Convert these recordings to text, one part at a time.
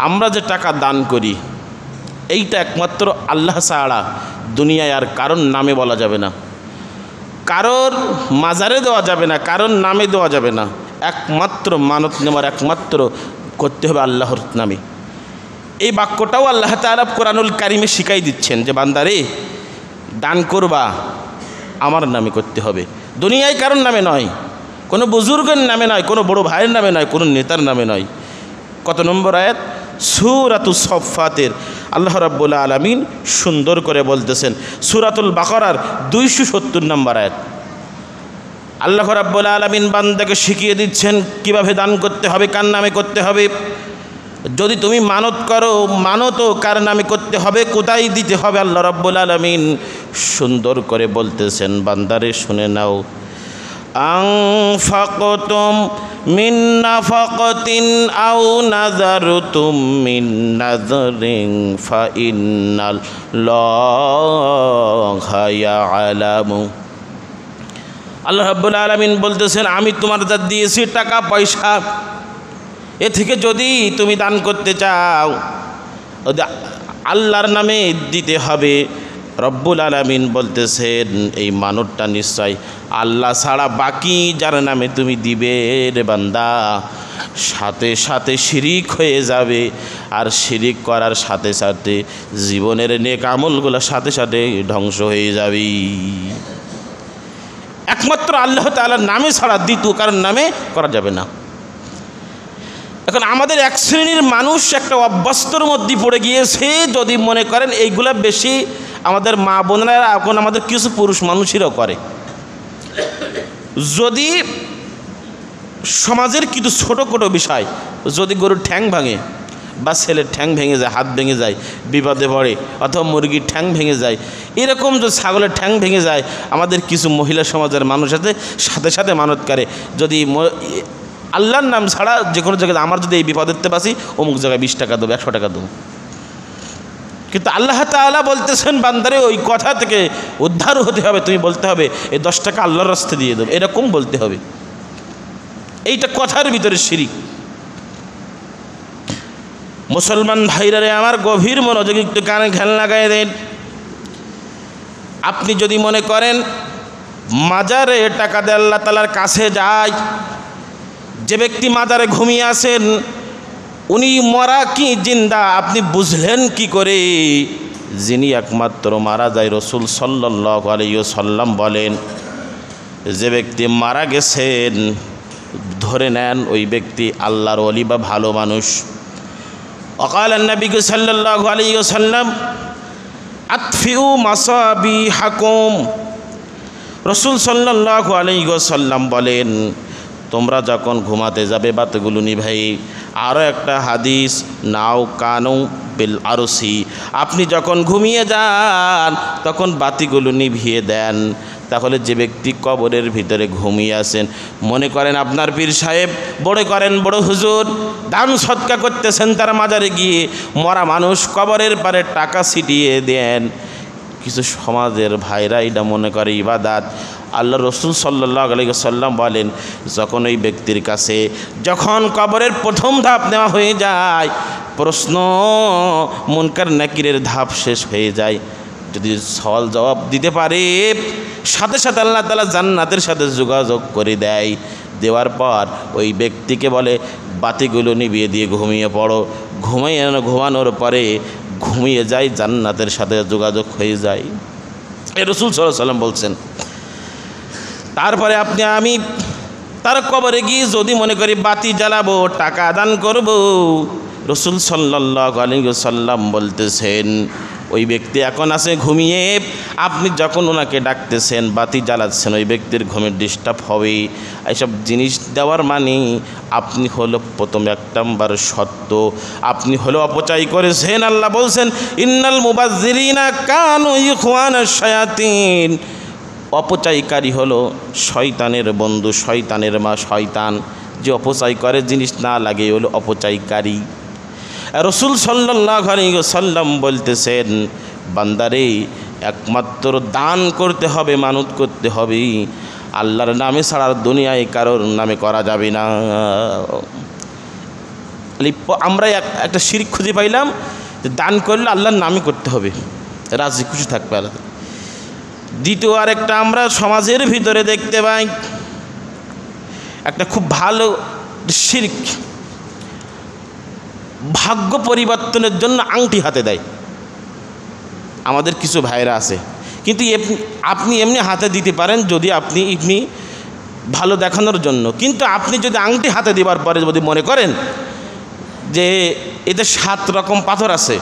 আমরা যে টাকা দান করি এইটা একমাত্র আল্লাহ ছাড়া দুনিয়ায় আর কারণ নামে বলা যাবে না, কারোর মাজারে দেওয়া যাবে না, কারোর নামে দেওয়া যাবে না। একমাত্র মানত নেওয়ার একমাত্র করতে হবে আল্লাহর নামে। এই বাক্যটাও আল্লাহ তাআলা কোরআনুল কারিমে শিখাই দিচ্ছেন যে বান্দারে দান করবা আমার নামে করতে হবে, দুনিয়ায় কারোর নামে নয়, কোনো বুজুর্গের নামে নয়, কোনো বড় ভাইয়ের নামে নয়, কোনো নেতার নামে নয়। কত নম্বর আয়াত? সূরাতুস সাফফাতের আল্লাহ রাব্বুল আলামিন সুন্দর করে বলতেছেন, সূরাতুল বাকারার 270 নম্বর আয়াত। আল্লাহ রাব্বুল আলামিন বান্দাকে শিখিয়ে দিচ্ছেন কিভাবে দান করতে হবে, কার নামে করতে হবে। যদি তুমি মানত করো, মানতও কার নামে করতে হবে, কোথায় দিতে হবে, আল্লাহ রাব্বুল আলামিন সুন্দর করে বলতেছেন, বান্দারে শুনে নাও। আনফাকতুম মিন নাফাকাতিন আও নাযারতুম মিন নাযরিন ফাইন্নাল্লাহা ইয়ালামু। আল্লাহ রাব্বুল আলামিন বলতেছেন, আমি তোমার যা দিয়েছি টাকা পয়সা, এ থেকে যদি তুমি দান করতে চাও আল্লাহর নামে দিতে হবে। রব্বুল আলামিন বলতেছেন এই মানতটা নিশ্চয় আল্লাহ ছাড়া বাকি যার নামে তুমি দিবে রে বান্দা, সাথে সাথে শিরিক হয়ে যাবে। আর শিরিক করার সাথে সাথে জীবনের নেক আমলগুলো সাথে সাথে ধ্বংস হয়ে যাবে। একমাত্র আল্লাহ তাআলার নামে ছাড়া দ্বিতীয় কারোর নামে করা যাবে না। এখন আমাদের এক শ্রেণীর মানুষ একটা অভ্যস্তর মধ্যে পড়ে গিয়েছে, যদি মনে করেন এইগুলা বেশি আমাদের মা বোনেরা, এখন আমাদের কিছু পুরুষ মানুষেরাও করে। যদি সমাজের কিছু ছোটো বিষয়, যদি গরুর ঠ্যাং ভাঙে বা ছেলের ঠ্যাং ভেঙে যায়, হাত ভেঙে যায়, বিপদে পড়ে, অথবা মুরগির ঠ্যাং ভেঙে যায়, এরকম যদি ছাগলের ঠ্যাং ভেঙে যায়, আমাদের কিছু মহিলা সমাজের মানুষ আছে সাথে সাথে মানত করে, যদি আল্লাহর নাম ছাড়া যে কোনো জায়গায় আমার যদি এই বিপদেরতে বাসি অমুক জায়গায় 20 টাকা দেবো, 100 টাকা দেবো। কিন্তু আল্লাহ তাআলা বলতেছেন বান্দারে ওই কথা থেকে উদ্ধার হতে হবে, তুমি বলতে হবে এই 10 টাকা আল্লাহর রাস্তে দিয়ে দেবো, এরকম বলতে হবে। এইটা কথার ভিতরে শিরিক। মুসলমান ভাইরা রে আমার, গভীর মনোযোগ একটু কানে খেয়াল লাগাই দেন। আপনি যদি মনে করেন মাজারে টাকা দিয়ে আল্লাহ তাআলার কাছে যায়, যে ব্যক্তি মাজারে ঘুমিয়ে আছেন উনি মরা কি জিন্দা আপনি বুঝলেন কি করে? যিনি একমাত্র মারা যায়, রাসূল সাল্লাল্লাহু আলাইহি ওয়াসাল্লাম বলেন যে ব্যক্তি মারা গেছেন ধরে নেন ওই ব্যক্তি আল্লাহর ওলি বা ভালো মানুষ। وقال النبي صلى الله عليه وسلم أطفئوا مصابيحكم। রাসূল সাল্লাল্লাহু আলাইহি ওয়াসাল্লাম বলেন তোমরা যখন ঘুমাতে যাবে বাতিগুলো নিভাই। আরও একটা হাদিস, নাও কানু বিল আরসি, আপনি যখন ঘুমিয়ে যান তখন বাতিগুলো নিভিয়ে দেন। তাহলে যে ব্যক্তি কবরের ভিতরে ঘুমিয়ে আছেন, মনে করেন আপনার পীর সাহেব, বড় করেন বড় হুজুর, দান সদকা করতেছেন, তার মাজারে গিয়ে মরা মানুষ কবরের পারে টাকা ছিটিয়ে দেন। কিছু সমাজের ভাইরা এটা মনে করে ইবাদত। আল্লাহ রাসূল সাল্লাল্লাহু আলাইহি ওয়াসাল্লাম বলেন যখন ওই ব্যক্তির কাছে যখন কবরের প্রথম ধাপ নেওয়া হয়ে যায়, প্রশ্ন মুনকার নাকিরের ধাপ শেষ হয়ে যায়, যদি সওয়াল জবাব দিতে পারে সাথে সাথে আল্লাহ তাআলা জান্নাতের সাথে যোগাযোগ করে দেয়। দেওয়ার পর ওই ব্যক্তিকে বলে বাতিগুলো নিভিয়ে দিয়ে ঘুমিয়ে পড়ো। ঘুমানোর পরে ঘুমিয়ে যায়, জান্নাতের সাথে যোগাযোগ হয়ে যায়। এই রাসূল সাল্লাল্লাহু আলাইহি ওয়াসাল্লাম বলছেন। তারপরে আপনি আমি তার কবরে গিয়ে যদি মনে করি বাতি জ্বালাবো, টাকা দান করব, রাসূল সাল্লাল্লাহু আলাইহি ওয়াসাল্লাম বলতেছেন ওই ব্যক্তি এখন আছে ঘুমিয়ে, আপনি যখন ওনাকে ডাকতেছেন বাতি জ্বালাচ্ছেন, ওই ব্যক্তির ঘুমের ডিস্টার্ব হবে। এইসব জিনিস দেওয়ার মানে আপনি হলো প্রথম 1 নম্বর সত্য আপনি হলো অপচয় করেছেন। আল্লাহ বলছেন ইন্নাল মুবাজ্জিরিনা কানু ইখওয়ানাশ শায়াতিন, অপচয়কারী হলো শয়তানের বন্ধু, শয়তানের মা শয়তান। যে অপচয় করে, জিনিস না লাগে, হলো অপচয়কারী। রাসূল সাল্লাল্লাহু আলাইহি ওয়াসাল্লাম বলতেছেন বান্দারে একমাত্র দান করতে হবে, মানত করতে হবে, আল্লাহর নামে ছাড়া দুনিয়ায় কারোর নামে করা যাবে না। আমরা একটা শিরক খুঁজে পাইলাম যে দান করলে আল্লাহর নামই করতে হবে, রাজি খুশি থাকবে আলাদা। দ্বিতীয় আরেকটা আমরা সমাজের ভিতরে দেখতে পাই একটা খুব ভালো শিরক, ভাগ্য পরিবর্তনের জন্য আংটি হাতে দেয়। আমাদের কিছু ভাইরা আছে, কিন্তু আপনি এমনি হাতে দিতে পারেন যদি আপনি ভালো দেখানোর জন্য, কিন্তু আপনি যদি আংটি হাতে দেওয়ার পরে যদি মনে করেন যে এতে 7 রকম পাথর আছে,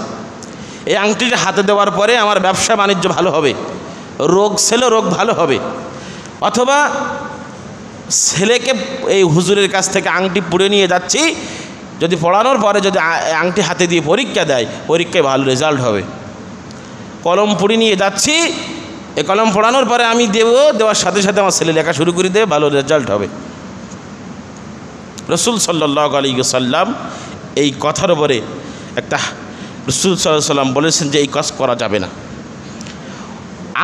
এই আংটিটা হাতে দেওয়ার পরে আমার ব্যবসা বাণিজ্য ভালো হবে, রোগ ভালো হবে, অথবা ছেলেকে এই হুজুরের কাছ থেকে আংটি পুড়ে নিয়ে যাচ্ছি, যদি পড়ানোর পরে যদি আংটি হাতে দিয়ে পরীক্ষা দেয়, পরীক্ষায় ভালো রেজাল্ট হবে। কলম পুড়ে নিয়ে যাচ্ছি, এই কলম পড়ানোর পরে আমি দেওয়ার সাথে সাথে আমার ছেলে লেখা শুরু করে দেবে, ভালো রেজাল্ট হবে। রসুল সাল্লাল্লাহু আলাইহি ওয়াসাল্লাম এই কথার উপরে একটা রসুল সাল্লাল্লাহু আলাইহি ওয়াসাল্লাম বলেছেন যে এই কাজ করা যাবে না।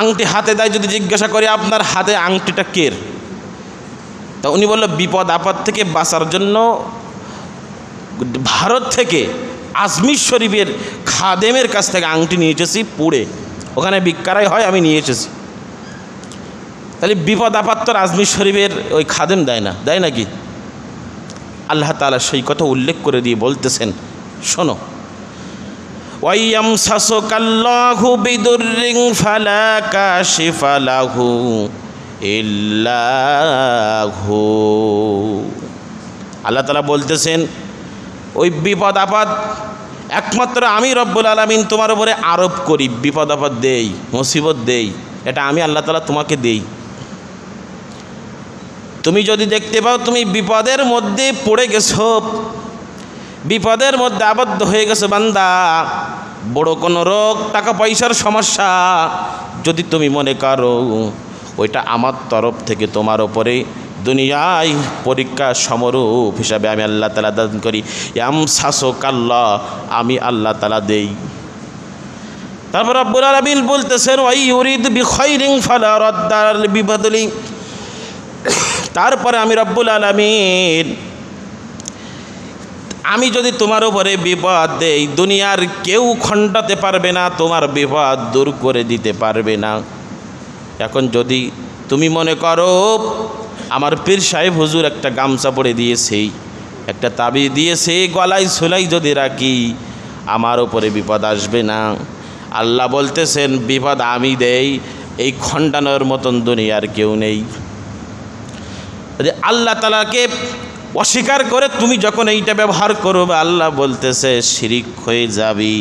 আংটি হাতে দেয়, যদি জিজ্ঞাসা করে আপনার হাতে আংটিটা কের, তা উনি বলল বিপদ আপদ থেকে বাঁচার জন্য ভারত থেকে আজমির শরীফের খাদেমের কাছ থেকে আংটি নিয়ে এসেছি পুড়ে, ওখানে বিক্রয় হয়, আমি নিয়ে এসেছি। তাহলে বিপদ আপদ তো আজমির শরীফের ওই খাদেম দেয় নাকি? আল্লাহ তাআলা সেই কথা উল্লেখ করে দিয়ে বলতেছেন, শোনো, ওয়াইয়ামসাসুকাল্লাহু বিদুররিন ফালা কাশিফা লাহু ইল্লাহু। আল্লাহ তাআলা বলতেছেন ওই বিপদ আপদ একমাত্র আমি রব্বুল আলামিন তোমার উপরে আরোপ করি, বিপদ আপদ দেই, মুসিবত দেই, এটা আমি আল্লাহ তাআলা তোমাকে দেই। তুমি যদি দেখতে পাও তুমি বিপদের মধ্যে পড়ে গেছো, বিপদের মধ্যে আবদ্ধ হয়ে গেছো বান্দা, বড় কোনো রোগ, টাকা পয়সার সমস্যা, যদি তুমি মনে করো ওইটা আমার তরফ থেকে তোমার ওপরে দুনিয়ায় পরীক্ষা সমরূপ হিসাবে আমি আল্লাহ তাআলা দান করি, ইয়ামসাসুকাল্লাহ, আমি আল্লাহ তাআলা দেই। তারপর রব্বুল আলামিন বলতেছেন ওয়া ইউরিদ বিখাইরিন ফালা রাদ্দা বিফাদলি। তারপরে আমি রব্বুল আলামিন আমি যদি তোমার উপরে বিপদ দেই, দুনিয়ার কেউ খণ্ডাতে পারবে না, তোমার বিপদ দূর করে দিতে পারবে না। এখন যদি তুমি মনে করো আমার পীর সাহেব হুজুর একটা গামছা পরে দিয়েছে, একটা তাবিজ দিয়েছে, গলায় ঝুলাই যদি রাখি আমার উপরে বিপদ আসবে না, আল্লাহ বলতেছেন বিপদ আমি দেই, এই খণ্ডানোর মতন দুনিয়ার কেউ নেই। আল্লাহ তাআলাকে অস্বীকার করে তুমি যখন এইটা ব্যবহার করবে, আল্লাহ বলতেছে শিরিক হয়ে যাবি।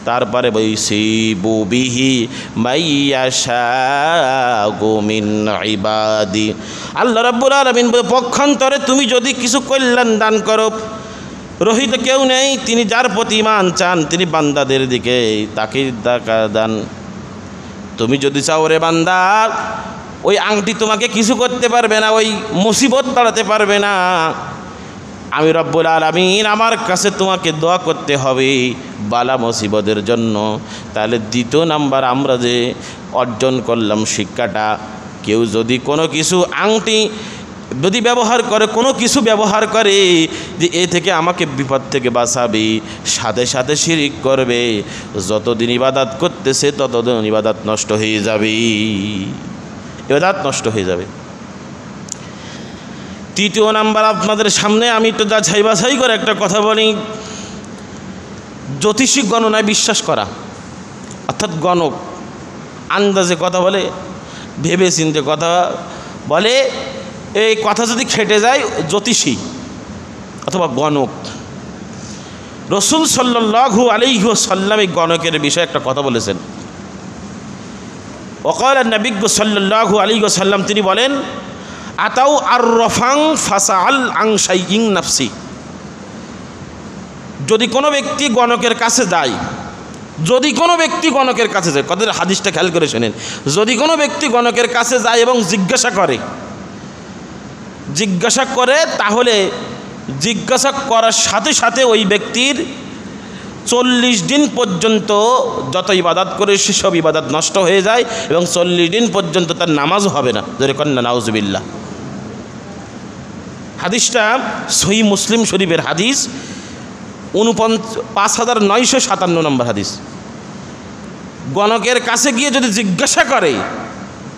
তারপরে বৈসিবু বিহি মাইয়াশাউ মিন ইবাদি। আল্লাহ রাব্বুল আলামিন পক্ষান্তরে তুমি যদি কিছু কল্যাণ দান করো, রহিত কেউ নেই, তিনি যার প্রতি ঈমান চান তিনি বান্দাদের দিকে তাকে দান। তুমি যদি চাও রে বান্দা ওই আংটি তোমাকে কিছু করতে পারবে না, ওই মুসিবত তাড়াতে পারবে না, আমি রব্বুল আলামিন আমার কাছে তোমাকে দোয়া করতে হবে বালা মুসিবতের জন্য। তাহলে দ্বিতীয় নাম্বার আমরা যে অর্জন করলাম শিক্ষাটা, কেউ যদি কোনো কিছু আংটি যদি ব্যবহার করে, কোনো কিছু ব্যবহার করে যে এ থেকে আমাকে বিপদ থেকে বাঁচাবে, সাথে সাথে শিরিক করবে, যতদিন ইবাদত করতেছে ততদিন ইবাদত নষ্ট হয়ে যাবে, ইবাদত নষ্ট হয়ে যাবে। তৃতীয় নাম্বার আপনাদের সামনে আমি একটু যাচাই বাছাই করে একটা কথা বলি, জ্যোতিষী গণনায় বিশ্বাস করা, অর্থাৎ গণক আন্দাজে কথা বলে, ভেবে চিন্তে কথা বলে, এই কথা যদি খেটে যায় জ্যোতিষী অথবা গণক। রসুল সাল্লাল্লাহু আলাইহি ওয়াসাল্লাম এই গণকের বিষয়ে একটা কথা বলেছেন। ওয়াকাল নবী সাল্লাল্লাহু আলাইহি ওয়াসাল্লাম তিনি বলেন আতাউ আর রফাং ফাসাল আং শাইইন নাফসি। যদি কোনো ব্যক্তি গণকের কাছে যায়, যদি কোনো ব্যক্তি গণকের কাছে যায়, কথার হাদিসটা খেয়াল করে শোনেন, যদি কোনো ব্যক্তি গণকের কাছে যায় এবং জিজ্ঞাসা করে তাহলে জিজ্ঞাসা করার সাথে সাথে ওই ব্যক্তির 40 দিন পর্যন্ত যত ইবাদত করে সেসব ইবাদত নষ্ট হয়ে যায় এবং 40 দিন পর্যন্ত তার নামাজও হবে না। যেরকম নাউজুবিল্লাহ। হাদিসটা সহিহ মুসলিম শরীফের হাদিস। 5957 নম্বর হাদিস। গণকের কাছে গিয়ে যদি জিজ্ঞাসা করে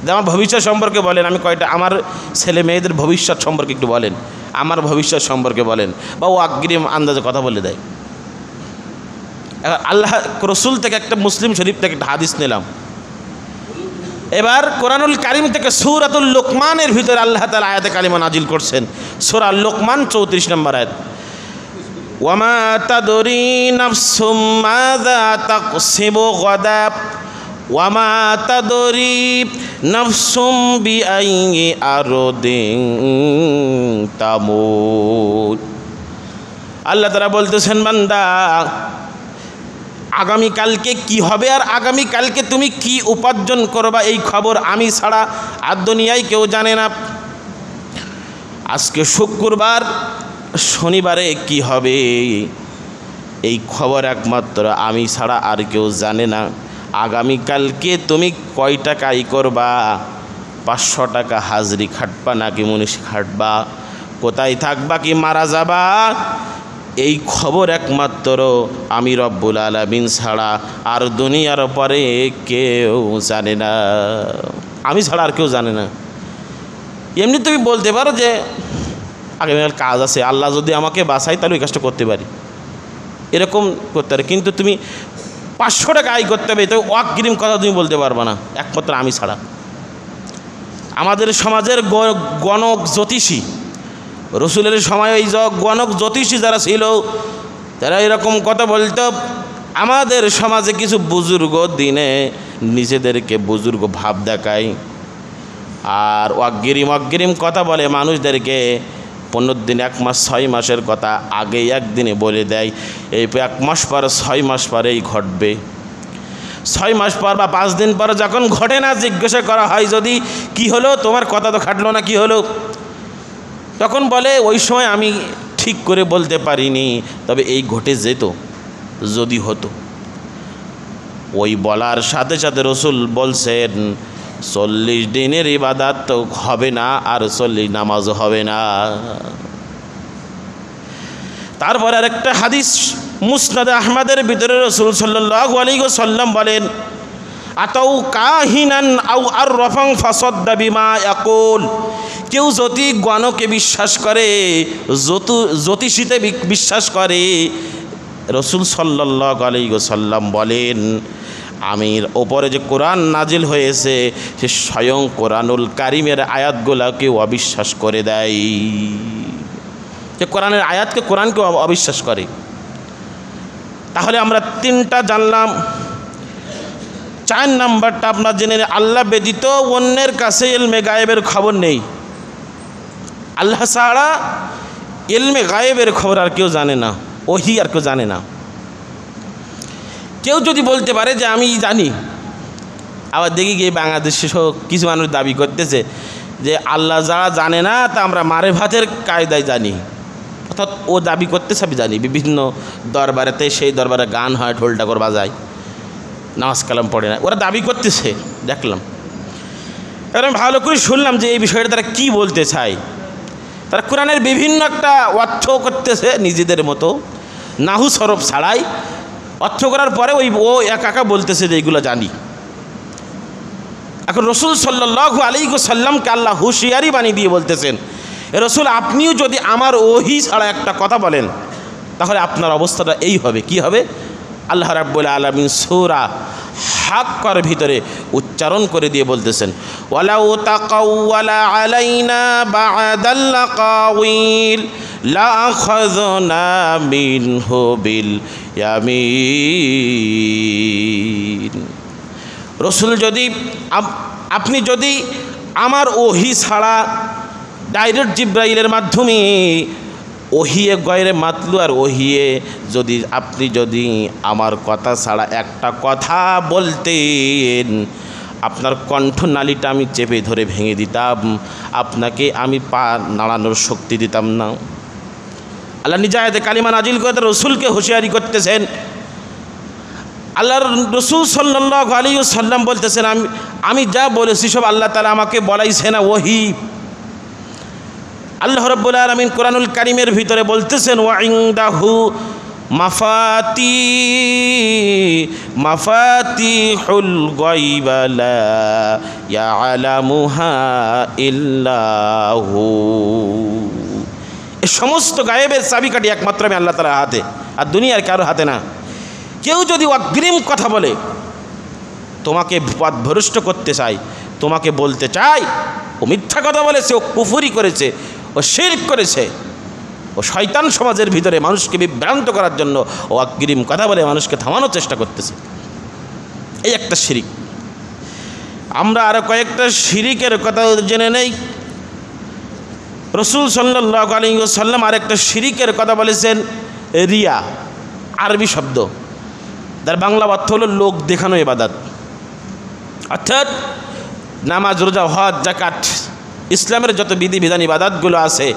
যে আমার ভবিষ্যৎ সম্পর্কে বলেন, আমি কয়টা আমার ছেলে মেয়েদের ভবিষ্যৎ সম্পর্কে একটু বলেন, আমার ভবিষ্যৎ সম্পর্কে বলেন, বা ও অগ্রিম আন্দাজে কথা বলে দেয়। আল্লাহ রসুল থেকে একটা মুসলিম শরীফ থেকে একটা হাদিস নিলাম। এবার কোরআনুল কারিম থেকে সূরাতুল লোকমানের ভিতরে আল্লাহ তাআলা আয়াতে কালিমা নাজিল করছেন। সূরা লোকমান 34 নম্বর আয়াত, ওয়ামা তাদরি নাফসুম মাযা তাকসিবু গাদা ওয়ামা তাদরি নাফসুম বিআইয়ি আরদিন তামুত। আল্লাহ তাআলা বলতেছেন, বান্দা আগামীকালকে কি হবে আর আগামীকালকে তুমি কি উপার্জন করবা এই খবর আমি ছাড়া আর দুনিয়ায় কেউ জানে না। আজকে শুক্রবার, শনিবারে কি হবে এই খবর একমাত্র আমি ছাড়া আর কেউ জানে না। আগামীকালকে তুমি কয় টাকা আয় করবা, 500 টাকা হাজরি খাটবা নাকি মুনিশ খাটবা, কোথায় থাকবা কি মারা যাবা, এই খবর একমাত্র আমি রব্বুল আলামিন ছাড়া আর দুনিয়ার পরে কেউ জানে না। আমি ছাড়া আর কেউ জানে না। এমনি তুমি বলতে পারো যে আগামীকাল কাজ আছে, আল্লাহ যদি আমাকে বাঁচায় তাহলে ওই কাজটা করতে পারি, এরকম করতে পারে। কিন্তু তুমি 500 টাকা আয় করতে হবে, তো অগ্রিম কথা তুমি বলতে পারবে না, একমাত্র আমি ছাড়া। আমাদের সমাজের গণক জ্যোতিষী, রসুলের সময় এই গণক জ্যোতিষী যারা ছিল তারা এরকম কথা বলতো। আমাদের সমাজে কিছু বুজুর্গ দিনে নিজেদেরকে বুজুর্গ ভাব দেখায় আর অগ্রিম কথা বলে মানুষদেরকে। 15 দিন, 1 মাস, 6 মাসের কথা আগে একদিনে বলে দেয়, এই 1 মাস পর 6 মাস পরেই ঘটবে। 6 মাস পর বা 5 দিন পর যখন ঘটে না, জিজ্ঞাসা করা হয় যদি কি হলো, তোমার কথা তো খাটলো না, কি হলো? তখন বলে ওই সময় আমি ঠিক করে বলতে পারিনি, তবে এই ঘটে যেত যদি হতো। ওই বলার সাথে সাথে রসুল বলছেন 40 দিনের ইবাদত তো হবে না, আর 40 নামাজও হবে না। তারপরে আরেকটা হাদিস মুসনাদ আহমদের ভিতরে রসুল সাল্লাল্লাহু আলাইহি ওয়াসাল্লাম বলেন, আতাউ কাহিনান আও আররাফান ফাসাদ্দা বিমা ইয়াকুল। কেউ যদি গণকে বিশ্বাস করে, জ্যোতিষীতে বিশ্বাস করে, রসুল সাল্লাল্লাহু আলাইহি ওয়াসাল্লাম বলেন আমির ওপরে যে কোরআন নাজিল হয়েছে সে স্বয়ং কোরআনুল কারিমের আয়াতগুলোকে অবিশ্বাস করে দেয়। যে কোরআনের আয়াতকে, কোরআনকে অবিশ্বাস করে। তাহলে আমরা 3টা জানলাম। 4 নাম্বারটা আপনার জেনে, আল্লাহ ব্যতীত অন্যের কাছে ইলমে গায়েবের খবর নেই। আল্লাহ ছাড়া ইলমে গায়েবের খবর আর কেউ জানে না, ওহি আর কেউ জানে না। কেউ যদি বলতে পারে যে আমি জানি, আবার দেখি গিয়ে বাংলাদেশে কিছু মানুষ দাবি করতেছে যে আল্লাহ যারা জানে না তা আমরা মারেফাতের কায়দায় জানি, অর্থাৎ ও দাবি করতেছে আমি জানি। বিভিন্ন দরবারেতে, সেই দরবারে গান হয়, ঢোল ঢাকর বাজায়, নামাজ কালাম পড়ে না, ওরা দাবি করতেছে। দেখলাম, এবার ভালো করে শুনলাম যে এই বিষয়টা তারা কী বলতে চায়। তারা কোরআনের বিভিন্ন একটা অর্থ করতেছে নিজেদের মতো, নাহু সরফ ছাড়াই অর্থ করার পরে ও একা বলতেছে যে এইগুলো জানি। এখন রসুল সাল্লাল্লাহু আলাইহি ওয়াসাল্লামকে আল্লাহ হুঁশিয়ারি বানিয়ে দিয়ে বলতেছেন, রসুল আপনিও যদি আমার ওহি ছাড়া একটা কথা বলেন তাহলে আপনার অবস্থাটা এই হবে। কি হবে? আল্লাহ রাব্বুল আলামিন সূরা হাক্কার ভিতরে উচ্চারণ করে দিয়ে বলতেছেন, ওয়ালাউ তাকাওয়ালা আলাইনা বা'দাল লাকাওয়িল লাআখাযনা মিনহু বিল ইয়ামিন। রসুল যদি আপনি যদি আমার ওহি ছাড়া ডাইরেক্ট জিব্রাইলের মাধ্যমে ওহিয়ে গয়রে মাতলু আর ওহিয়ে যদি আপনি যদি আমার কথা ছাড়া একটা কথা বলতেন, আপনার কণ্ঠনালীটা আমি চেপে ধরে ভেঙে দিতাম, আপনাকে আমি পা নাড়ানোর শক্তি দিতাম না। আল্লাহ নিজে আয়াতে কালিমা নাজিল করে রসুলকে হুঁশিয়ারি করতেছেন। আল্লাহর রসুল সাল্লাল্লাহু আলাইহি ওয়াসাল্লাম বলতেছেন আমি যা বলেছি সব আল্লাহ তাআলা আমাকে বলাইছে না ওহী। আল্লাহ রাব্বুল আলামিন কোরআনুল কারীমের ভিতরে বলতেছেন, ওয়া ইনদাহু মাফাতিহুল গায়বা লা ইয়ালামুহা ইল্লাহু, এই সমস্ত গায়েবের চাবিকাঠি একমাত্র আমি আল্লাহ তাআলার হাতে, আর দুনিয়ার কারো হাতে না। কেউ যদি অগ্রিম কথা বলে, তোমাকে পথভ্রষ্ট করতে চায়, তোমাকে বলতে চায় ও মিথ্যা কথা বলেছে, ও কুফরি করেছে, ও শিরক করেছে, ও শয়তান সমাজের ভিতরে মানুষকে বিভ্রান্ত করার জন্য ও অগ্রিম কথা বলে মানুষকে থামানোর চেষ্টা করতেছে, এই একটা শিরিক। আমরা আরও কয়েকটা শিরিকের কথা জেনে নেই। রসুল সাল্লাল্লাহু আলাইহি ওয়াসাল্লাম আরেকটা শিরিকের কথা বলেছেন, রিয়া, আরবি শব্দ, তার বাংলা অর্থ হলো লোক দেখানো ইবাদত। অর্থাৎ নামাজ, রোজা, হজ, যাকাত, ইসলামের যত বিধিবিধান ইবাদতগুলো আছে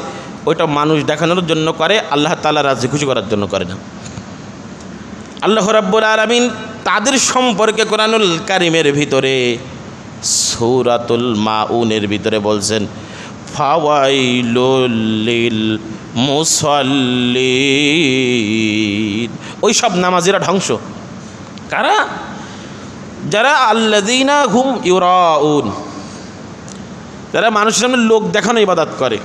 ওইটা মানুষ দেখানোর জন্য করে, আল্লাহ তাআলা রাজি খুশি করার জন্য করে না। আল্লাহ রাব্বুল আলামিন তাদের সম্পর্কে কোরআনুল কারীমের ভিতরে সূরাতুল মাউনের ভিতরে বলছেন, ফাওয়াইলুল লিল মুসাল্লিন, ওই সব নামাজিরা ধ্বংস। কারা? যারা আল্লাযীনা হুম ইউরাউন, যারা মানুষের সামনে লোক দেখানো ইবাদত করে।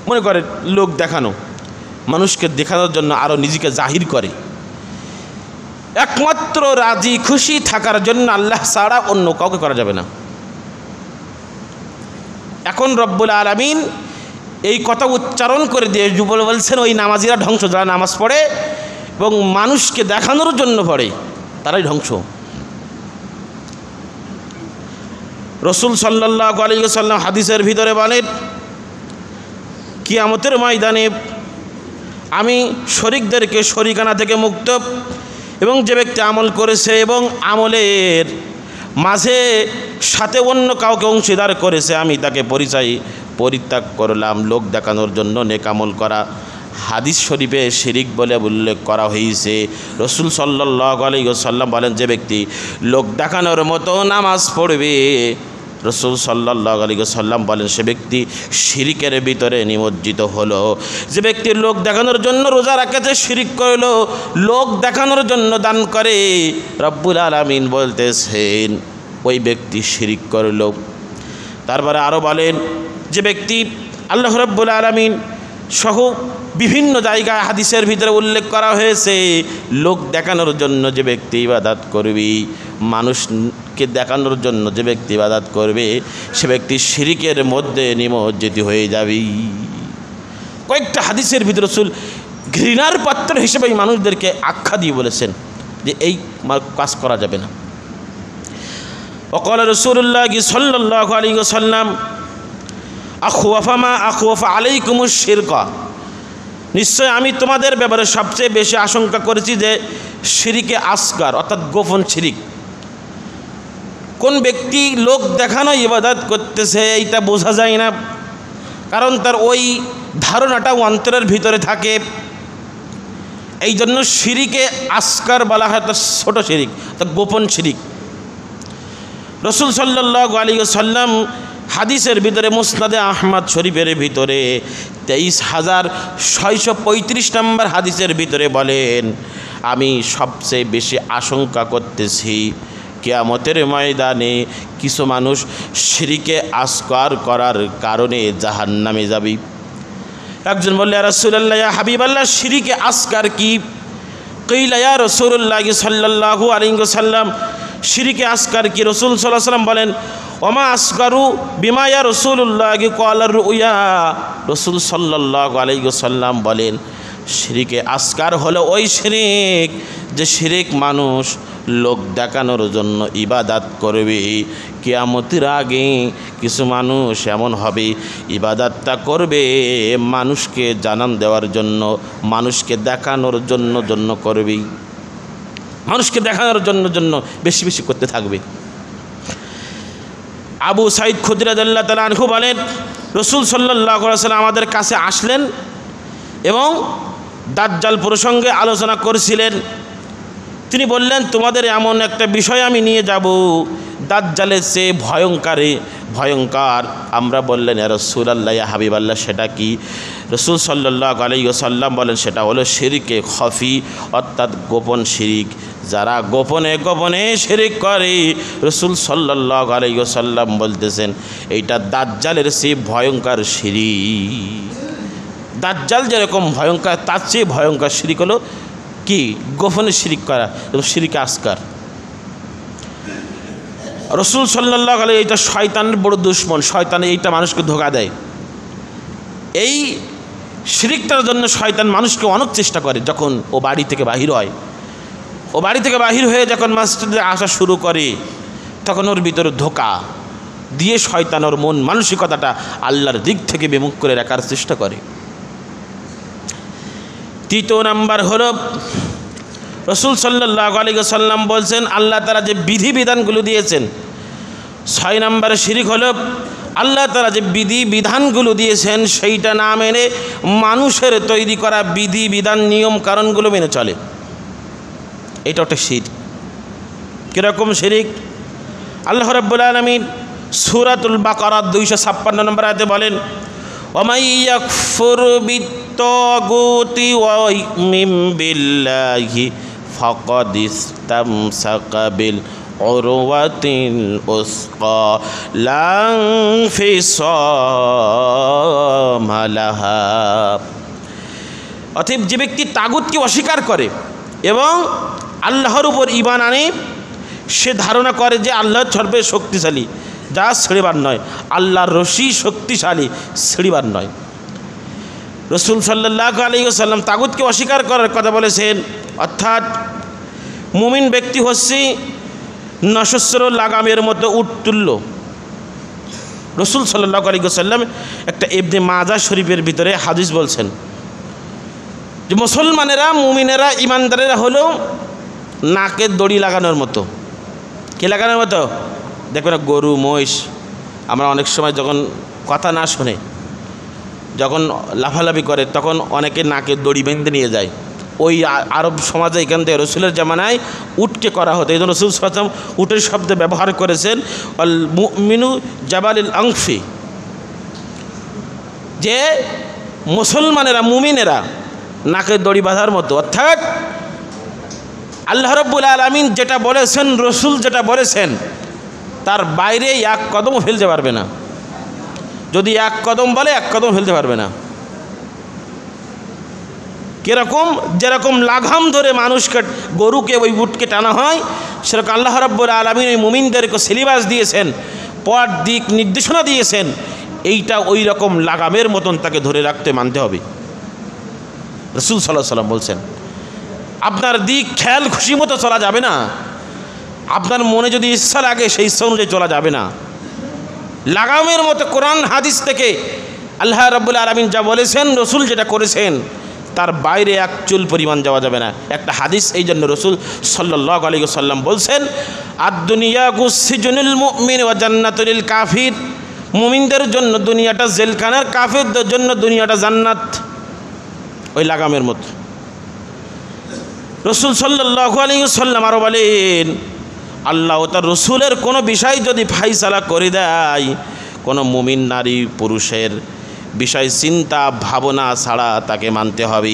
মনে করে লোক দেখানো, মানুষকে দেখানোর জন্য আরও নিজেকে জাহির করে, একমাত্র রাজি খুশি থাকার জন্য আল্লাহ ছাড়া অন্য কাউকে করা যাবে না। এখন রব্বুল আলামিন এই কথা উচ্চারণ করে দিয়ে বলছেন, ওই নামাজিরা ধ্বংস, যারা নামাজ পড়ে এবং মানুষকে দেখানোর জন্য পড়ে তারাই ধ্বংস। রসুল সাল্লাল্লাহু আলাইহি ওয়াসাল্লাম হাদিসের ভিতরে বলেন, কিয়ামতের ময়দানে আমি শরীকদেরকে শরীকানা থেকে মুক্ত, এবং যে ব্যক্তি আমল করেছে এবং আমলের মাঝে সাথে অন্য কাউকে অংশীদার করেছে, আমি তাকে পরিত্যাগ করলাম লোক দেখানোর জন্য নেক আমল করা। হাদিস শরীফে শিরিক বলে উল্লেখ করা হয়েছে। রসুল সাল্লাল্লাহু আলাইহি ওয়াসাল্লাম বলেন, যে ব্যক্তি লোক দেখানোর মতো নামাজ পড়বে, রসুল সাল্লাল্লাহু আলাইহি ওয়াসাল্লাম বলেন সে ব্যক্তি শিরিকের ভিতরে নিমজ্জিত হলো। যে ব্যক্তি লোক দেখানোর জন্য রোজা রাখেছে, শিরিক করলো। লোক দেখানোর জন্য দান করে, রব্বুল আলামিন বলতেছেন ওই ব্যক্তি শিরিক করলো। তারপরে আরও বলেন, যে ব্যক্তি আল্লাহ রব্বুল আলামিন সহ বিভিন্ন জায়গায় হাদিসের ভিতরে উল্লেখ করা হয়েছে, লোক দেখানোর জন্য যে ব্যক্তি ইবাদত করবি, মানুষকে দেখানোর জন্য যে ব্যক্তি ইবাদত করবে, সে ব্যক্তি শিরিকের মধ্যে নিমজ্জিত হয়ে যাবে। কয়েকটা হাদিসের ভিতরে রাসূল ঘৃণার পাত্র হিসেবে মানুষদেরকে আখ্যা দিয়ে বলেছেন যে এই কাজ করা যাবে না। ওয়াকাল রাসূলুল্লাহ সাল্লাল্লাহু আলাইহি ওয়াসাল্লাম, আখওয়াফা মা আখওয়াফা আলাইকুমুশ শিরকা, নিশ্চয় আমি তোমাদের ব্যাপারে সবচেয়ে বেশি আশঙ্কা করেছি যে শিরিকে আসগার, অর্থাৎ গোপন শিরিক। কোন ব্যক্তি লোক দেখানো ইবাদত করতেছে এইটা বোঝা যায় না, কারণ তার ওই ধারণাটা অন্তরের ভিতরে থাকে। এই জন্য শিরিকে আসগার বলা হয়, তার ছোট শিরিক, তার গোপন শিরিক। রসুল সাল্লাল্লাহু আলাইহি ওয়াসাল্লাম হাদিসের ভিতরে মুসনাদে আহমদ শরীফের ভিতরে 23,635 নম্বর হাদিসের ভিতরে বলেন, আমি সবচেয়ে বেশি আশঙ্কা করতেছি কিয়ামতের ময়দানে কিছু মানুষ শিরিকে আসগার করার কারণে জাহান্নামে যাবে। একজন বললে, ইয়া রাসূলুল্লাহ, ইয়া হাবিবাল্লাহ, শিরিকে আসগার কি? কিলা ইয়া রাসূলুল্লাহ সাল্লাল্লাহু আলাইহি ওয়াসাল্লাম, শিরিকে আসগার কি? রাসূল সাল্লাল্লাহু আলাইহি ওয়াসাল্লাম বলেন, ওমা আসগারু বিমা ইয়া রাসূলুল্লাহ ক্বালার রুয়া। রাসূল সাল্লাল্লাহু আলাইহি ওয়াসাল্লাম বলেন, শিরিকে আসগার হলো ওই শিরিক যে শিরিক মানুষ লোক দেখানোর জন্য ইবাদত করবে। কিয়ামতের আগে কিছু মানুষ এমন হবে ইবাদতটা করবে মানুষকে জানান দেওয়ার জন্য, মানুষকে দেখানোর জন্য করবে, মানুষকে দেখানোর জন্য বেশি বেশি করতে থাকবে। আবু সাঈদ খুদরি রাদিয়াল্লাহু তাআলা আনহু বলেন, রাসূল সাল্লাল্লাহু আলাইহি ওয়াসাল্লাম আমাদের কাছে আসলেন এবং দাজ্জাল প্রসঙ্গে আলোচনা করছিলেন। তিনি বললেন, তোমাদের এমন একটা বিষয় আমি নিয়ে যাব দাজ্জালের চেয়ে ভয়ঙ্কর। আমরা বললেন ইয়া রাসূলুল্লাহ, ইয়া হাবিবাল্লাহ, সেটা কি? রাসূল সাল্লাল্লাহু আলাইহি ওয়াসাল্লাম বলেন সেটা হলো শিরকে খফি, অর্থাৎ গোপন শিরিক। যারা গোপনে গোপনে শিরিক করে, রাসূল সাল্লাল্লাহু আলাইহি ওয়াসাল্লাম বলতেছেন এইটা দাজ্জালের চেয়ে ভয়ঙ্কর শিরিক। দাজ্জাল যেরকম ভয়ঙ্কর, তার চেয়ে ভয়ঙ্কর শিরিক হলো কি? গোপনে শিরিক করা এবং শিরিক আসগার। রাসূল সাল্লাল্লাহু আলাইহি, এটা শয়তানের বড় দুশমন। শয়তান এইটা মানুষকে ধোঁকা দেয়। এই শিরিকটার জন্য শয়তান মানুষকে অনেক চেষ্টা করে। যখন ও বাড়ি থেকে বাহির হয়, ও বাড়ি থেকে বাহির হয়ে যখন মসজিদে আসা শুরু করে, তখন ওর ভিতরে ধোঁকা দিয়ে শয়তান ওর মন মানসিকতাটা আল্লাহর দিক থেকে বিমুখ করে রাখার চেষ্টা করে। তৃতীয় নাম্বার হলো রাসূল সাল্লাল্লাহু আলাইহি ওয়াসাল্লাম বলছেন আল্লাহ তাআলা যে বিধিবিধানগুলো দিয়েছেন। 6 নম্বরে শিরিক হলো আল্লাহ তাআলা যে বিধিবিধানগুলো দিয়েছেন সেইটা না মেনে মানুষের তৈরি করা বিধিবিধান, নিয়ম কারণগুলো মেনে চলে। এটা একটা শিরিক। কীরকম শিরিক? আল্লাহ রাব্বুল আলামিন সূরাতুল বাকারা 256 নম্বর আয়াতে বলেন, ওয়ামাই ইয়াকফুর বিত্তাগুতি ওয়া ইউমিন বিল্লাহি ফাকাদ ইসতামসাকা বিল উরওয়াতিল উসকা লা ইনফিসামা লাহা। অতএব যে ব্যক্তি তাগুতকে অস্বীকার করে এবং আল্লাহর উপর ঈমান আনে, সে ধারণা করে যে আল্লাহ সর্বে শক্তিশালী, যা ছিঁড়িবার নয়। আল্লাহর রশি শক্তিশালী, ছিঁড়িবার নয়। রাসূল সাল্লাল্লাহু আলাইহি ওয়াসাল্লাম তাগুতকে অস্বীকার করার কথা বলেছেন। অর্থাৎ মুমিন ব্যক্তি হচ্ছে নশস্র লাগামের মতো উটতুল্য। রাসূল সাল্লাল্লাহু আলাইহি ওয়াসাল্লাম একটা ইবনে মাজা শরীফের ভিতরে হাদিস বলছেন যে মুসলমানেরা, মুমিনেরা, ইমানদারেরা হলো নাকের দড়ি লাগানোর মতো। কে লাগানোর মতো? দেখবেন গরু, মহিষ, আমরা অনেক সময় যখন কথা না শুনে যখন লাফালাফি করে, তখন অনেকে নাকের দড়ি বেঁধে নিয়ে যায়। ওই আরব সমাজে এখান থেকে রসুলের জামানায় উটকে করা হতো। এই জন্য রসুল সাল্লাল্লাহু আলাইহি ওয়াসাল্লাম উটের শব্দ ব্যবহার করেছেন, আল মুমিনু জাবালিল আনফি, যে মুসলমানেরা, মুমিনেরা নাকের দড়ি বাঁধার মতো। অর্থাৎ আল্লাহ রাব্বুল আলামিন যেটা বলেছেন, রসুল যেটা বলেছেন, তার বাইরে এক কদমও ফেলতে পারবে না। যদি এক কদম বলে, এক কদম ফেলতে পারবে না। কীরকম? যেরকম লাগাম ধরে মানুষকে, গরুকে, ওই উটকে টানা হয়, সেরকম আল্লাহ রাব্বুল আলামিন ওই মুমিনদেরকে সিলেবাস দিয়েছেন, পথ দিক নির্দেশনা দিয়েছেন। এইটা ওই রকম লাগামের মতন তাকে ধরে রাখতে মানতে হবে। রাসূল সাল্লাল্লাহু আলাইহি ওয়াসাল্লাম বলছেন আপনার দিক খেয়াল খুশি মতো চলা যাবে না। আপনার মনে যদি ইচ্ছা লাগে, সেই ইচ্ছা অনুযায়ী চলা যাবে না। লাগামের মতো কোরআন হাদিস থেকে আল্লাহ রাব্বুল আলামিন যা বলেছেন, রসুল যেটা করেছেন, তার বাইরে এক চুল পরিমাণ যাওয়া যাবে না। একটা হাদিস এই জন্য রসুল সাল্লাল্লাহু আলাইহি ওয়াসাল্লাম বলছেন, আদ-দুনিয়া সিজনুল মুমিন ওয়া জান্নাতুল কাফির। মুমিনদের জন্য দুনিয়াটা জেলখানার, কাফিরদের জন্য দুনিয়াটা জান্নাত। ওই লাগামের মতো। রসুল সাল্লাল্লাহু আলাইহি ওয়াসাল্লাম আরও বলেন, আল্লাহ ও তার রসুলের কোনো বিষয় যদি ফাইসালা করে দেয়, কোনো মুমিন নারী পুরুষের বিষয় চিন্তা ভাবনা ছাড়া তাকে মানতে হবে।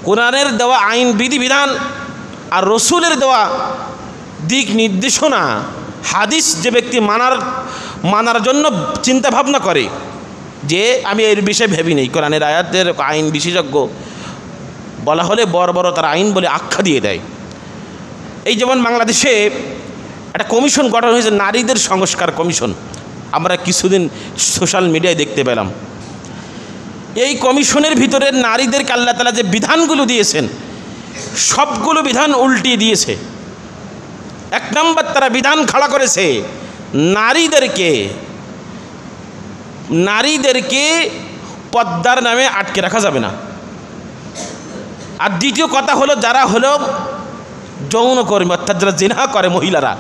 কোরআনের দেওয়া আইন বিধিবিধান আর রসুলের দেওয়া দিক নির্দেশনা, হাদিস যে ব্যক্তি মানার জন্য চিন্তা ভাবনা করে যে আমি এর বিষয়ে ভেবি নেই, কোরআনের আয়াতের আইন বিশেষজ্ঞ বলা হলে বড় বড় তার আইন বলে আখ্যা দিয়ে দেয়। এই যেমন বাংলাদেশে একটা কমিশন গঠন হয়েছে, নারীদের সংস্কার কমিশন। আমরা কিছুদিন সোশ্যাল মিডিয়ায় দেখতে পেলাম। এই কমিশনের ভিতরে নারীদেরকে আল্লাহ তাআলা যে বিধানগুলো দিয়েছেন, সবগুলো বিধান উল্টিয়ে দিয়েছে। এক নম্বর তারা বিধান খাড়া করেছে, নারীদেরকে পর্দার নামে আটকে রাখা যাবে না। আর দ্বিতীয় কথা হলো, যারা হলো যৌনকর্মী, অর্থাৎ যারা জিনা করে মহিলারা,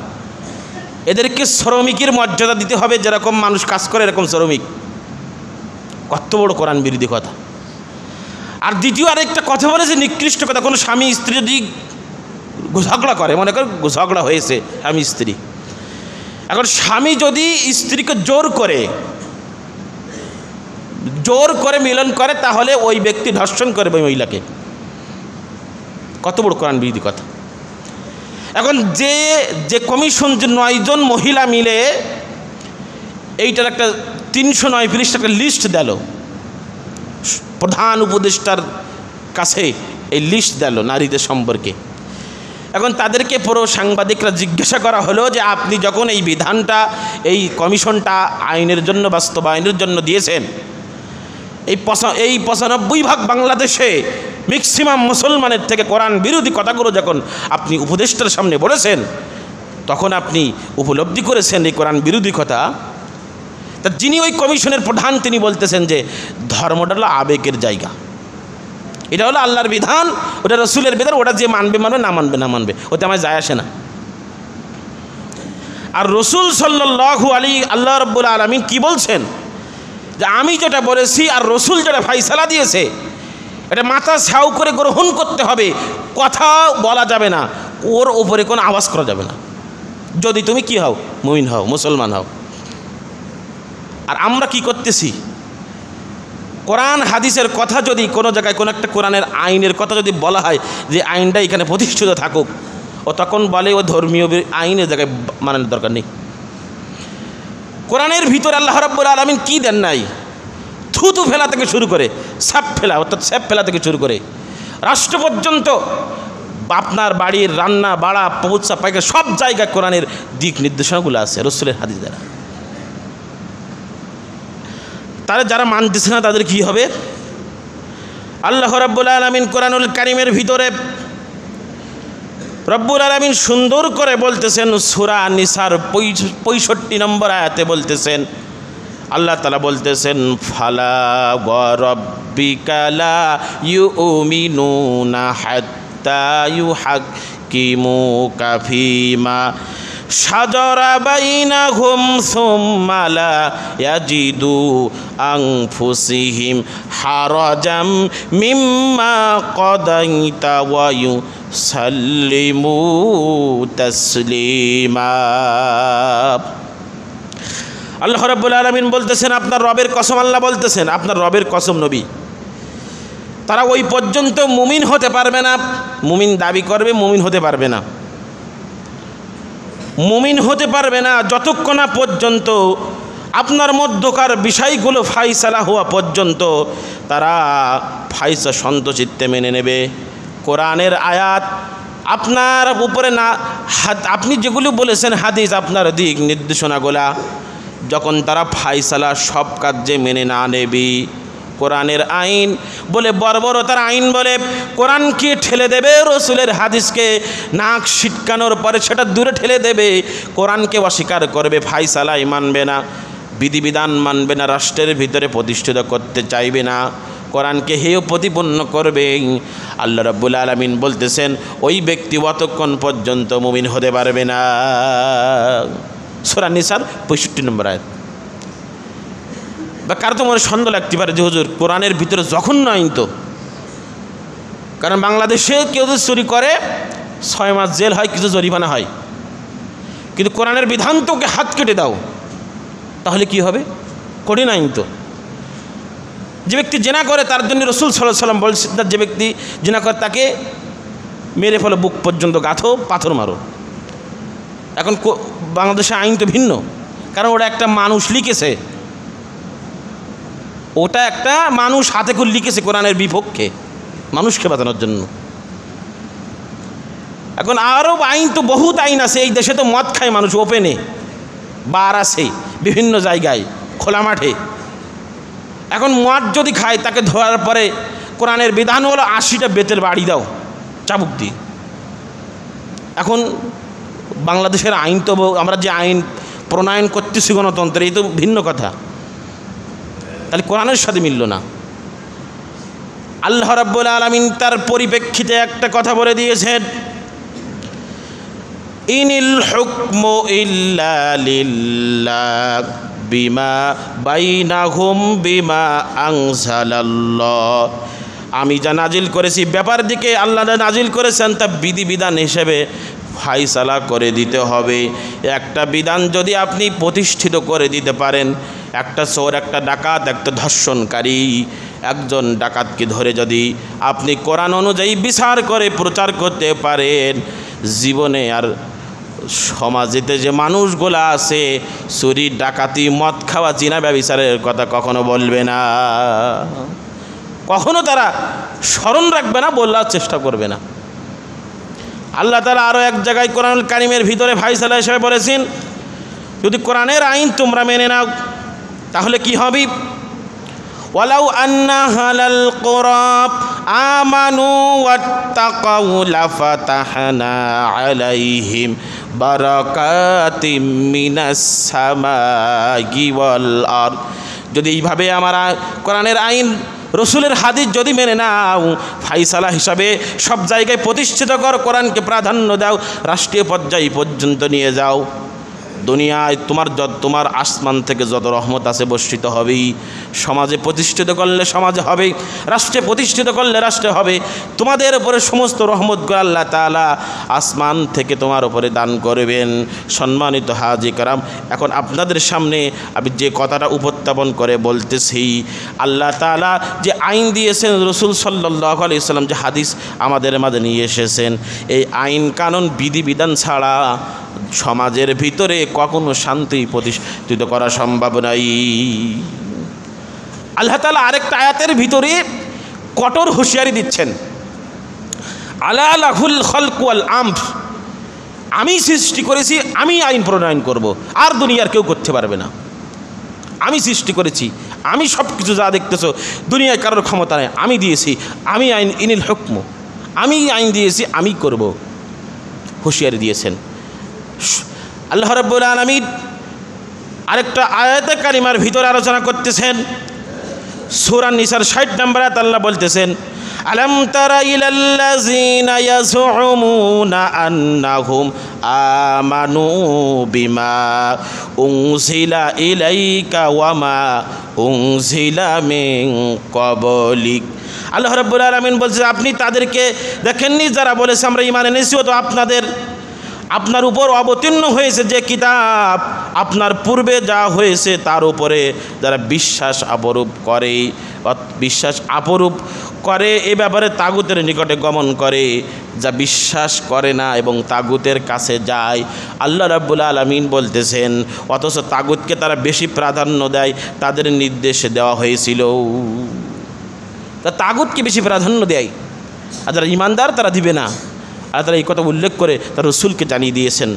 এদেরকে শ্রমিকের মর্যাদা দিতে হবে। যেরকম মানুষ কাজ করে এরকম শ্রমিক। কত বড় কোরআন বিরোধী কথা। আর দ্বিতীয় আরেকটা কথা বলেছে, নিকৃষ্ট কথা। কোনো স্বামী স্ত্রী যদি ঝগড়া করে, মনে করে ঝগড়া হয়েছে স্বামী স্ত্রী। এখন স্বামী যদি স্ত্রীকে জোর করে মিলন করে, তাহলে ওই ব্যক্তি ধর্ষণ করবে মহিলাকে। কত বড় কোরআন বিরোধী কথা। এখন যে কমিশন, যে 9 জন মহিলা মিলে এইটার একটা 309 পৃষ্ঠা একটা লিস্ট দিল, প্রধান উপদেষ্টার কাছে এই লিস্ট দিল নারীদের সম্পর্কে। এখন তাদেরকে পুরো সাংবাদিকরা জিজ্ঞাসা করা হলো যে আপনি যখন এই বিধানটা, এই কমিশনটা আইনের জন্য, বাস্তবায়নের জন্য দিয়েছেন, এই 95% বাংলাদেশে ম্যাক্সিমাম মুসলমানের থেকে কোরআন বিরোধী কথাগুলো যখন আপনি উপদেষ্টার সামনে বলেছেন, তখন আপনি উপলব্ধি করেছেন এই কোরআন বিরোধী কথা। তা যিনি ওই কমিশনের প্রধান, তিনি বলতেছেন যে ধর্মটা হলো আবেগের জায়গা, এটা হলো আল্লাহর বিধান, ওটা রসুলের বিধান, ওটা যে মানবে মানবে, না মানবে না মানবে, ওতে আমার যায় আসে না। আর রসুল সাল্লাল্লাহু আলাইহি আল্লাহ রাব্বুল আলামিন কি বলছেন, যে আমি যেটা বলেছি আর রসুল যেটা ফাইসালা দিয়েছে, এটা মাথা ছাউ করে গ্রহণ করতে হবে, কথা বলা যাবে না, ওর ওপরে কোনো আওয়াজ করা যাবে না, যদি তুমি কি হও, মুমিন হও, মুসলমান হও। আর আমরা কি করতেছি, কোরআন হাদিসের কথা যদি কোনো জায়গায় কোনো একটা কোরআনের আইনের কথা যদি বলা হয় যে আইনটা এখানে প্রতিষ্ঠিত থাকুক, ও তখন বলে ও ধর্মীয় আইনের জায়গায় মানানোর দরকার নেই। কোরআনের ভিতরে আল্লাহ রাব্বুল আলামিন কি দেন নাই, থুতু ফেলা থেকে শুরু করে সাপ ফেলা, অর্থাৎ স্যাপ ফেলা থেকে শুরু করে রাষ্ট্র পর্যন্ত, আপনার বাড়ির রান্না বাড়া পৌঁছা পাইকা সব জায়গায় কোরআনের দিক নির্দেশনাগুলো আছে রসুলের হাদিস দ্বারা। তারা যারা মানতেছে না তাদের কি হবে? আল্লাহ রাব্বুল আলামিন কোরআনুল কারীমের ভিতরে রব্বুল আলামিন সুন্দর করে বলতেছেন, সূরা নিসার 65 নম্বর আয়াতে বলতেছেন, আল্লাহ তাআলা বলতেছেন, ফালা ওয়ারাব্বিকা লা ইউমিনুনা হাত্তা ইউহাক্কিমুকা ফীমা শাজারা বাইনাহুম সুম্মা লা ইয়াজিদু আনফুসিহিম হারাজাম মিম্মা কাদাইতা ওয়া ইউসাল্লিমু তাসলিমা। আল্লাহ রাব্বুল আলামিন বলতেছেন, আপনার রবের কসম, আল্লাহ বলতেছেন আপনার রবের কসম নবী, তারা ওই পর্যন্ত মুমিন হতে পারবে না, মুমিন দাবি করবে, মুমিন হতে পারবে না, মুমিন হতে পারবে না যতক্ষণ না পর্যন্ত আপনার মধ্যকার বিষয়গুলো ফাইসালা হওয়া পর্যন্ত তারা ফাইসা সন্তচিত্তে মেনে নেবে। কোরআনের আয়াত আপনার উপরে না, আপনি যেগুলো বলেছেন হাদিস, আপনার দিক নির্দেশনাগুলা, যখন তারা ফাইসালা সব কাজে মেনে না নেবে, কোরআনের আইন বলে বর্বরতার আইন বলে কোরআনকে ঠেলে দেবে, রসুলের হাদিসকে নাক ছিটকানোর পরে সেটা দূরে ঠেলে দেবে, কোরআনকে অস্বীকার করবে, ফাইসালাই মানবে না, বিধিবিধান মানবে না, রাষ্ট্রের ভিতরে প্রতিষ্ঠিত করতে চাইবে না, কোরআনকে হেয় প্রতিপন্ন করবে। আল্লাহ রাব্বুল আলামিন বলতেছেন ওই ব্যক্তি অতক্ষণ পর্যন্ত মুমিন হতে পারবে না। সূরা নিসার 65 নম্বর আয়াত। বা কার তো মনে সন্দেহ লাগতে পারে যে হুজুর কোরআনের ভিতরে জঘন্য আইন তো, কারণ বাংলাদেশে কেউ যদি চুরি করে 6 মাস জেল হয়, কিছু জরিমানা হয়, কিন্তু কোরআনের বিধান তো ওকে হাত কেটে দাও, তাহলে কি হবে? কঠিন আইন তো। যে ব্যক্তি জেনা করে তার জন্য রসুল সাল্লাল্লাহু আলাইহি ওয়াসাল্লাম বলছেন, যে ব্যক্তি জেনা করে তাকে মেরে ফেলো, বুক পর্যন্ত গাঁথো, পাথর মারো। এখন বাংলাদেশে আইন তো ভিন্ন, কারণ ওটা একটা মানুষ লিখেছে, ওটা একটা মানুষ হাতে করে লিখেছে কোরআনের বিপক্ষে, মানুষকে বাঁচানোর জন্য। এখন আরও আইন তো বহুত আইন আছে, এই দেশে তো মদ খায় মানুষ ওপেনে, বার আছে বিভিন্ন জায়গায় খোলা মাঠে। এখন মদ যদি খায় তাকে ধরার পরে কোরআনের বিধান হলো 80টা বেতের বাড়ি দাও চাবুক দিয়ে। এখন বাংলাদেশের আইন তো, আমরা যে আইন প্রণয়ন করতেছি গণতন্ত্রে, এই তো ভিন্ন কথা, তাহলে কোরআনের সাথে মিলল না। আল্লাহ রাব্বুল আলামিন তার পরিপ্রেক্ষিতে একটা কথা বলে দিয়েছেন, ইনিল হুকমু ইল্লা লিল্লাহ বিমা বাইনাহুম বিমা আনজালাল্লাহ আমি যা নাজিল করেছি ব্যাপার দিকে আল্লাহ যা নাজিল করেছেন তা বিধিবিধান হিসেবে ফায়সালা করে দিতে হবে। একটা বিধান যদি আপনি প্রতিষ্ঠিত করে দিতে পারেন, একটা চোর, একটা ডাকাত, একটা ধর্ষণকারী, একজন ডাকাতকে ধরে যদি আপনি কোরআন অনুযায়ী বিচার করে প্রচার করতে পারেন, জীবনে আর সমাজেতে যে মানুষগুলো আছে চুরি, ডাকাতি, মদ খাওয়া, জিনা ব্যভিচারের কথা কখনো বলবে না, কখনো তারা স্মরণ রাখবে না, বলার চেষ্টা করবে না। আল্লাহ তাআলা আরও এক জায়গায় কোরআনুল কারীমের ভিতরে ফায়সালা হিসেবে বলেছেন, যদি কোরআনের আইন তোমরা মেনে নাও তাহলে কি হবে? ওয়ালাউ আন্না হালাল কুরাব আমানু ওয়াত্তাকাউ লাফাতাহনা আলাইহিম বারাকাতিম মিনাস সামাই ওয়াল আরদ। যদি এইভাবে আমরা কোরআনের আইন, রসুলের হাদিস যদি মেনে নাও, ফায়সালা হিসাবে সব জায়গায় প্রতিষ্ঠিত কর, কোরআনকে প্রাধান্য দাও, রাষ্ট্রীয় পর্যায় পর্যন্ত নিয়ে যাও, দুনিয়ায় তোমার আসমান থেকে যত রহমত আছে বর্ষিত হবেই। সমাজে প্রতিষ্ঠিত করলে সমাজে হবে, রাষ্ট্রে প্রতিষ্ঠিত করলে রাষ্ট্রে হবে। তোমাদের উপরে সমস্ত রহমতগুলো আল্লাহ তাআলা আসমান থেকে তোমার উপরে দান করবেন। সম্মানিত হাজী কারাম, এখন আপনাদের সামনে আমি যে কথাটা উপস্থাপন করে বলতেছি, আল্লাহ তাআলা যে আইন দিয়েছেন, রসুল সাল্লাল্লাহু আলাইহি ওয়াসাল্লাম যে হাদিস আমাদের মাঝে নিয়ে এসেছেন, এই আইন কানুন বিধিবিধান ছাড়া সমাজের ভিতরে কখনো শান্তি প্রতিষ্ঠিত করা সম্ভব নাই। আল্লাহ তাআলা আরেকটা আয়াতের ভিতরে কঠোর হুঁশিয়ারি দিচ্ছেন, আলা লাহুল খালকু ওয়াল আমর, আমি সৃষ্টি করেছি, আমি আইন প্রণয়ন করব, আর দুনিয়ার কেউ করতে পারবে না। আমি সৃষ্টি করেছি, আমি সব কিছু যা দেখতেছো দুনিয়ায় কারোর ক্ষমতা নেই, আমি দিয়েছি, আমি আইন, ইনিল হুকমু, আমি আইন দিয়েছি, আমি করব, হুঁশিয়ারি দিয়েছেন। আল্লাহ রাব্বুল আলামিন আরেকটা আয়াতে কারিমার ভিতরে আলোচনা করতেছেন, সূরা নিসার ৬০ নম্বর আয়াত আল্লাহ বলতেছেন, আলাম তারা ইলাল্লাযিনা ইয়াজউমুনা আন্নাহুম আমানু বিমা উনজিলা ইলাইকা ওয়া মা উনজিলা মিন ক্বাবলিক। আল্লাহ রাব্বুল আলামিন বলছে, আপনি তাদেরকে দেখেননি যারা বলেছে আমরা ঈমান এনেছি, তো আপনার উপর অবতীর্ণ হয়েছে যে কিতাব, আপনার পূর্বে যা হয়েছে তার উপরে যারা বিশ্বাস আপরূপ করে, এ ব্যাপারে তাগুতের নিকটে গমন করে, যা বিশ্বাস করে না এবং তাগুতের কাছে যায়। আল্লাহ রাব্বুল আলামিন বলতেছেন, অথচ তাগুতকে তারা বেশি প্রাধান্য দেয়, তাদের নির্দেশে দেওয়া হয়েছিল, তা তাগুতকে বেশি প্রাধান্য দেয়, আর যারা ইমানদার তারা দিবে না। আর তারা এই কথা উল্লেখ করে তার রসুলকে জানিয়ে দিয়েছেন।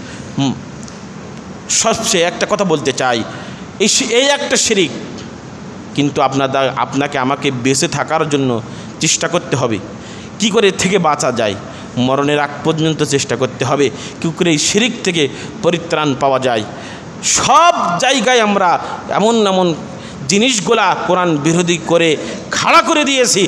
সবচেয়ে একটা কথা বলতে চাই, এই একটা শিরিক, কিন্তু আপনাকে আমাকে বেঁচে থাকার জন্য চেষ্টা করতে হবে, কি করে এর থেকে বাঁচা যায়, মরণের আগ পর্যন্ত চেষ্টা করতে হবে, কী করে এই শিরিক থেকে পরিত্রাণ পাওয়া যায়। সব জায়গায় আমরা এমন জিনিসগুলা কোরআন বিরোধী করে খাড়া করে দিয়েছি।